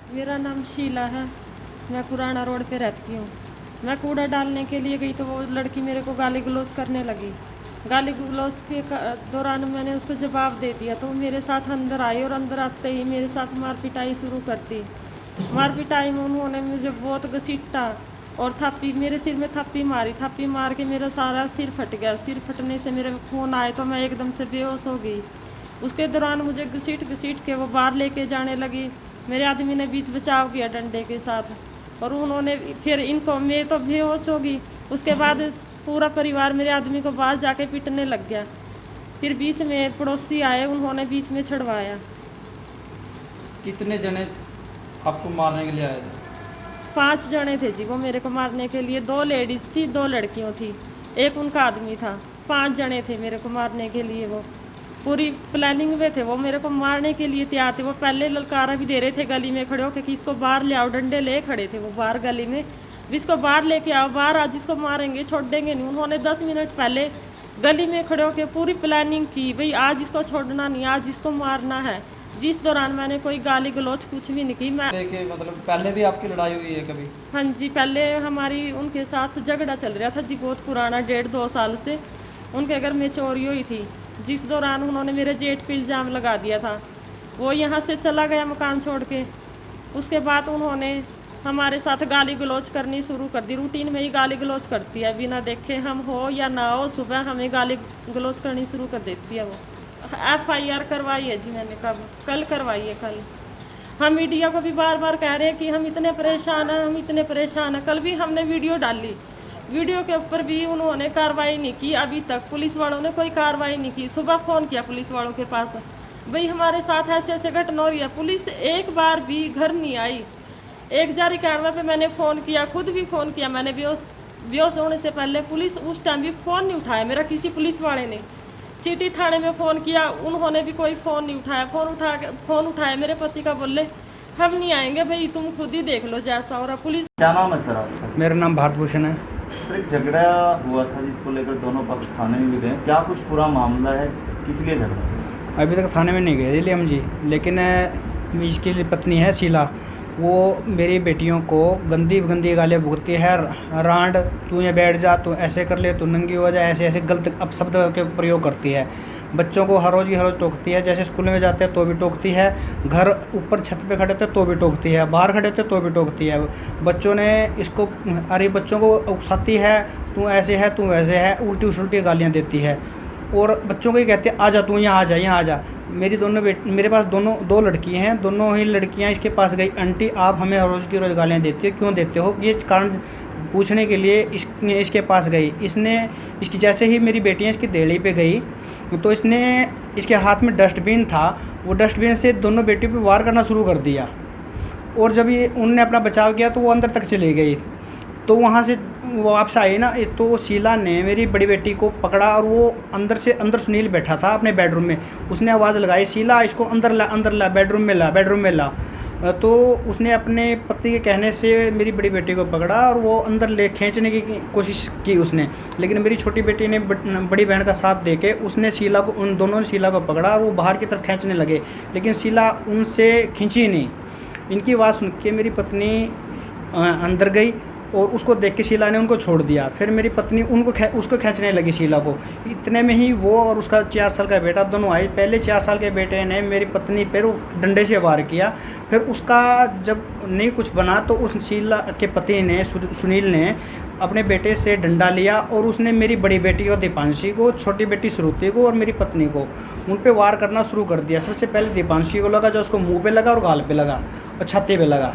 मेरा नाम शीला है। मैं पुराना रोड पे रहती हूँ। मैं कूड़ा डालने के लिए गई तो वो लड़की मेरे को गाली गलौज करने लगी। गाली गलौज के दौरान मैंने उसको जवाब दे दिया तो वो मेरे साथ अंदर आई और अंदर आते ही मेरे साथ मार पिटाई शुरू कर दी। मार पिटाई में उन्होंने मुझे बहुत घसीटा और थापी, मेरे सिर में थापी मारी। थापी मार के मेरा सारा सिर फट गया। सिर फटने से मेरे खून आए तो मैं एकदम से बेहोश हो गई। उसके दौरान मुझे घसीट के वो बाहर लेके जाने लगी। मेरे आदमी ने बीच बचाव किया डंडे के साथ और उन्होंने फिर इनको, मैं तो बेहोश हो गई। उसके बाद पूरा परिवार मेरे आदमी को बाहर जाके पीटने लग गया। फिर बीच में पड़ोसी आए, उन्होंने बीच में छुड़वाया। कितने जने आपको मारने के लिए आए थे? 5 जने थे जी वो मेरे को मारने के लिए। 2 लेडीज़ थी, 2 लड़कियों थी, एक उनका आदमी था। 5 जने थे मेरे को मारने के लिए। वो पूरी प्लानिंग में थे, वो मेरे को मारने के लिए तैयार थे। वो पहले ललकारा भी दे रहे थे गली में खड़े होकर कि इसको बाहर ले आओ। डंडे ले खड़े थे वो बाहर गली में, इसको बाहर लेके आओ, बाहर आज इसको मारेंगे, छोड़ देंगे नहीं। उन्होंने 10 मिनट पहले गली में खड़े होकर पूरी प्लानिंग की, भाई आज इसको छोड़ना नहीं, आज इसको मारना है। जिस दौरान मैंने कोई गाली गलौज कुछ भी नहीं की। मैं मतलब पहले भी आपकी लड़ाई हुई है कभी? हाँ जी, पहले हमारी उनके साथ झगड़ा चल रहा था जी, बहुत पुराना, 1.5-2 साल से। उनके घर में चोरी हुई थी, जिस दौरान उन्होंने मेरे जेठ पे इल्ज़ाम लगा दिया था। वो यहाँ से चला गया मकान छोड़ के। उसके बाद उन्होंने हमारे साथ गाली गलौज करनी शुरू कर दी। रूटीन में ही गाली गलौज करती है, बिना देखे हम हो या ना हो, सुबह हमें गाली गलौज करनी शुरू कर देती है। वो FIR करवाई है जी मैंने, कल करवाई है। कल हम मीडिया को भी बार बार कह रहे हैं कि हम इतने परेशान हैं, हम इतने परेशान हैं। कल भी हमने वीडियो डाली, वीडियो के ऊपर भी उन्होंने कार्रवाई नहीं की। अभी तक पुलिस वालों ने कोई कार्रवाई नहीं की। सुबह फ़ोन किया पुलिस वालों के पास, भाई हमारे साथ ऐसे ऐसे घटना हो रही है। पुलिस एक बार भी घर नहीं आई। 1 जारी कार्रवाई पे मैंने फ़ोन किया, खुद भी फ़ोन किया मैंने। बेहोश होने से पहले पुलिस उस टाइम भी फ़ोन नहीं उठाया मेरा, किसी पुलिस वाले ने। सिटी थाने में फ़ोन किया, उन्होंने भी कोई फ़ोन नहीं उठाया। फ़ोन उठाया मेरे पति का, बोले हम नहीं आएंगे, भाई तुम खुद ही देख लो जैसा। और पुलिस। क्या नाम है सर आपका? मेरा नाम भारत भूषण है। सर एक झगड़ा हुआ था जिसको लेकर दोनों पक्ष थाने में भी गए, क्या कुछ पूरा मामला है, किस लिए झगड़ा? अभी तक थाने में नहीं गए इसलिए हम जी, लेकिन इसकी पत्नी है शीला, वो मेरी बेटियों को गंदी गंदी गालियाँ भुगतती है। रांड, तू यहाँ बैठ जा, तू ऐसे कर ले, तू नंगी हो जा, ऐसे ऐसे गलत अपशब्द के प्रयोग करती है। बच्चों को हर रोज़ की हर रोज़ टोकती है। जैसे स्कूल में जाते हैं तो भी टोकती है, घर ऊपर छत पे खड़े थे तो भी टोकती है, बाहर खड़े थे तो भी टोकती है। बच्चों ने इसको, अरे बच्चों को उकसाती है, तू ऐसे है, तू वैसे है, उल्टी उल्टी गालियाँ देती है। और बच्चों को ही कहते हैं आ जा, तू यहाँ आ जा, यहाँ आ जा। मेरे पास 2 लड़की हैं, दोनों ही लड़कियां इसके पास गई, आंटी आप हमें रोज़ की रोज़ गालियाँ देती हो, क्यों देते हो, ये कारण पूछने के लिए इसके पास गई। इसकी जैसे ही मेरी बेटियां इसकी देहली पे गई तो इसने, इसके हाथ में डस्टबिन था, वो डस्टबिन से दोनों बेटियों पे वार करना शुरू कर दिया। और जब ये उनने अपना बचाव किया तो वो अंदर तक चली गई। तो वहाँ से वो वापस आई ना, तो शीला ने मेरी बड़ी बेटी को पकड़ा और वो अंदर सुनील बैठा था अपने बेडरूम में। उसने आवाज़ लगाई, शीला इसको अंदर ला, बेडरूम में ला। तो उसने अपने पति के कहने से मेरी बड़ी बेटी को पकड़ा और वो अंदर ले खींचने की कोशिश की उसने, लेकिन मेरी छोटी बेटी ने बड़ी बहन का साथ देके उसने शीला को, उन दोनों ने शीला को पकड़ा और वो बाहर की तरफ खींचने लगे, लेकिन शीला उनसे खींची नहीं। इनकी बात सुन के मेरी पत्नी अंदर गई और उसको देख के शीला ने उनको छोड़ दिया। फिर मेरी पत्नी उसको खींचने लगी शीला को। इतने में ही वो और उसका 4 साल का बेटा दोनों आए। पहले 4 साल के बेटे ने मेरी पत्नी पर डंडे से वार किया। फिर उसका जब नहीं कुछ बना तो उस शीला के पति ने, सुनील ने, अपने बेटे से डंडा लिया और उसने मेरी बड़ी बेटी को दीपांशी को, छोटी बेटी श्रुति को और मेरी पत्नी को उन पे वार करना शुरू कर दिया। सबसे पहले दीपांशी को लगा, जो उसको मुंह पे लगा और गाल पे लगा और छाती पे लगा,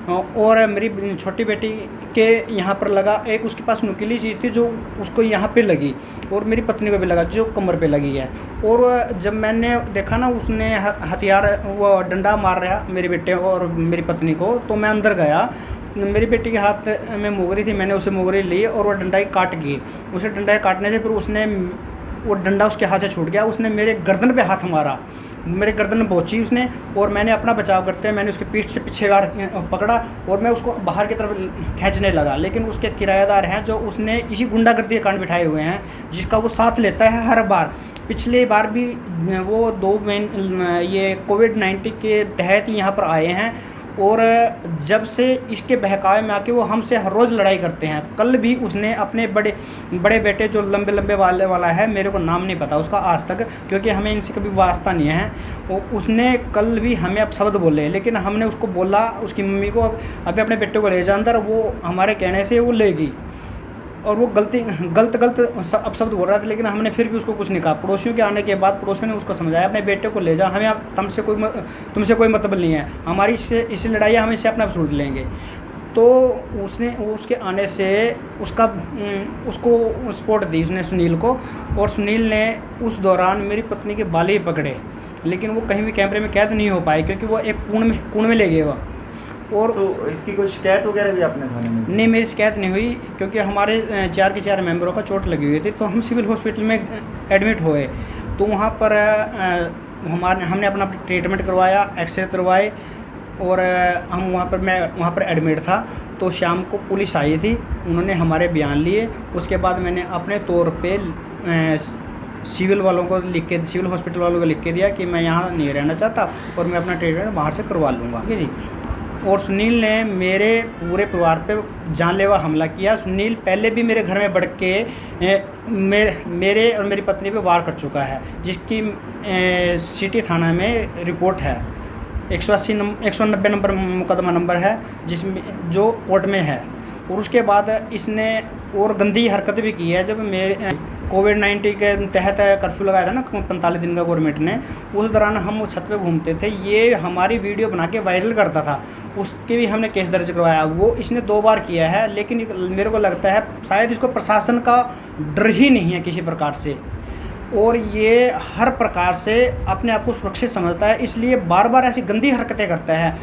और मेरी छोटी बेटी के यहाँ पर लगा। एक उसके पास नुकीली चीज़ थी जो उसको यहाँ पे लगी और मेरी पत्नी को भी लगा जो कमर पे लगी है। और जब मैंने देखा ना उसने हथियार, वो डंडा मार रहा मेरे बेटे और मेरी पत्नी को, तो मैं अंदर गया। मेरी बेटी के हाथ में मोगरी थी, मैंने उसे मोगरी ली और वो डंडा काट गई। उसे डंडा काटने से फिर उसने, वो डंडा उसके हाथ से छूट गया। उसने मेरे गर्दन पे हाथ मारा, मेरे गर्दन में पहुंची उसने, और मैंने अपना बचाव करते हुए मैंने उसके पीठ से पीछे बार पकड़ा और मैं उसको बाहर की तरफ खींचने लगा। लेकिन उसके किराएदार हैं जो उसने इसी गुंडागर्दी के कांड बिठाए हुए हैं, जिसका वो साथ लेता है हर बार। पिछले बार भी वो 2 महीने ये कोविड-19 के तहत यहाँ पर आए हैं और जब से इसके बहकावे में आके वो हमसे हर रोज़ लड़ाई करते हैं। कल भी उसने अपने बड़े बेटे जो लंबे लंबे वाला है, मेरे को नाम नहीं पता उसका आज तक, क्योंकि हमें इनसे कभी वास्ता नहीं है। उसने कल भी हमें अपशब्द बोले, लेकिन हमने उसको बोला, उसकी मम्मी को, अभी अपने बेटे को ले जा अंदर। वो हमारे कहने से वो लेगी और वो गलत अपशब्द बोल रहा था, लेकिन हमने फिर भी उसको कुछ नहीं कहा। पड़ोसियों के आने के बाद पड़ोसियों ने उसको समझाया, अपने बेटे को ले जा, हमें अब तुमसे कोई मतलब नहीं है, हमारी इससे लड़ाई है, हम इससे अपना सूट लेंगे। तो उसके आने से उसको सपोर्ट दी उसने सुनील को, और सुनील ने उस दौरान मेरी पत्नी के बाल ही पकड़े, लेकिन वो कहीं भी कैमरे में कैद नहीं हो पाए क्योंकि वो एक कुएं में ले गए वो। और तो इसकी कोई शिकायत वगैरह भी आपने थाने में? नहीं, मेरी शिकायत नहीं हुई क्योंकि हमारे 4 के 4 मेंबरों का चोट लगी हुई थी। तो हम सिविल हॉस्पिटल में एडमिट हुए, तो वहाँ पर हमने अपना ट्रीटमेंट करवाया, एक्सरे करवाए, और मैं वहाँ पर एडमिट था। तो शाम को पुलिस आई थी, उन्होंने हमारे बयान लिए। उसके बाद मैंने अपने तौर पे सिविल हॉस्पिटल वालों को लिख के दिया कि मैं यहाँ नहीं रहना चाहता और मैं अपना ट्रीटमेंट बाहर से करवा लूँगा, ठीक है जी। और सुनील ने मेरे पूरे परिवार पे जानलेवा हमला किया। सुनील पहले भी मेरे घर में बढ़ के मेरे और मेरी पत्नी पे वार कर चुका है, जिसकी सिटी थाना में रिपोर्ट है। 190 नंबर मुकदमा नंबर है, जिसमें जो कोर्ट में है। और उसके बाद इसने और गंदी हरकत भी की है। जब मेरे कोविड-19 के तहत कर्फ्यू लगाया था ना 45 दिन का गवर्नमेंट ने, उस दौरान हम छत पे घूमते थे, ये हमारी वीडियो बना के वायरल करता था, उसके भी हमने केस दर्ज करवाया। वो इसने 2 बार किया है, लेकिन मेरे को लगता है शायद इसको प्रशासन का डर ही नहीं है किसी प्रकार से, और ये हर प्रकार से अपने आप को सुरक्षित समझता है, इसलिए बार बार ऐसी गंदी हरकतें करता है।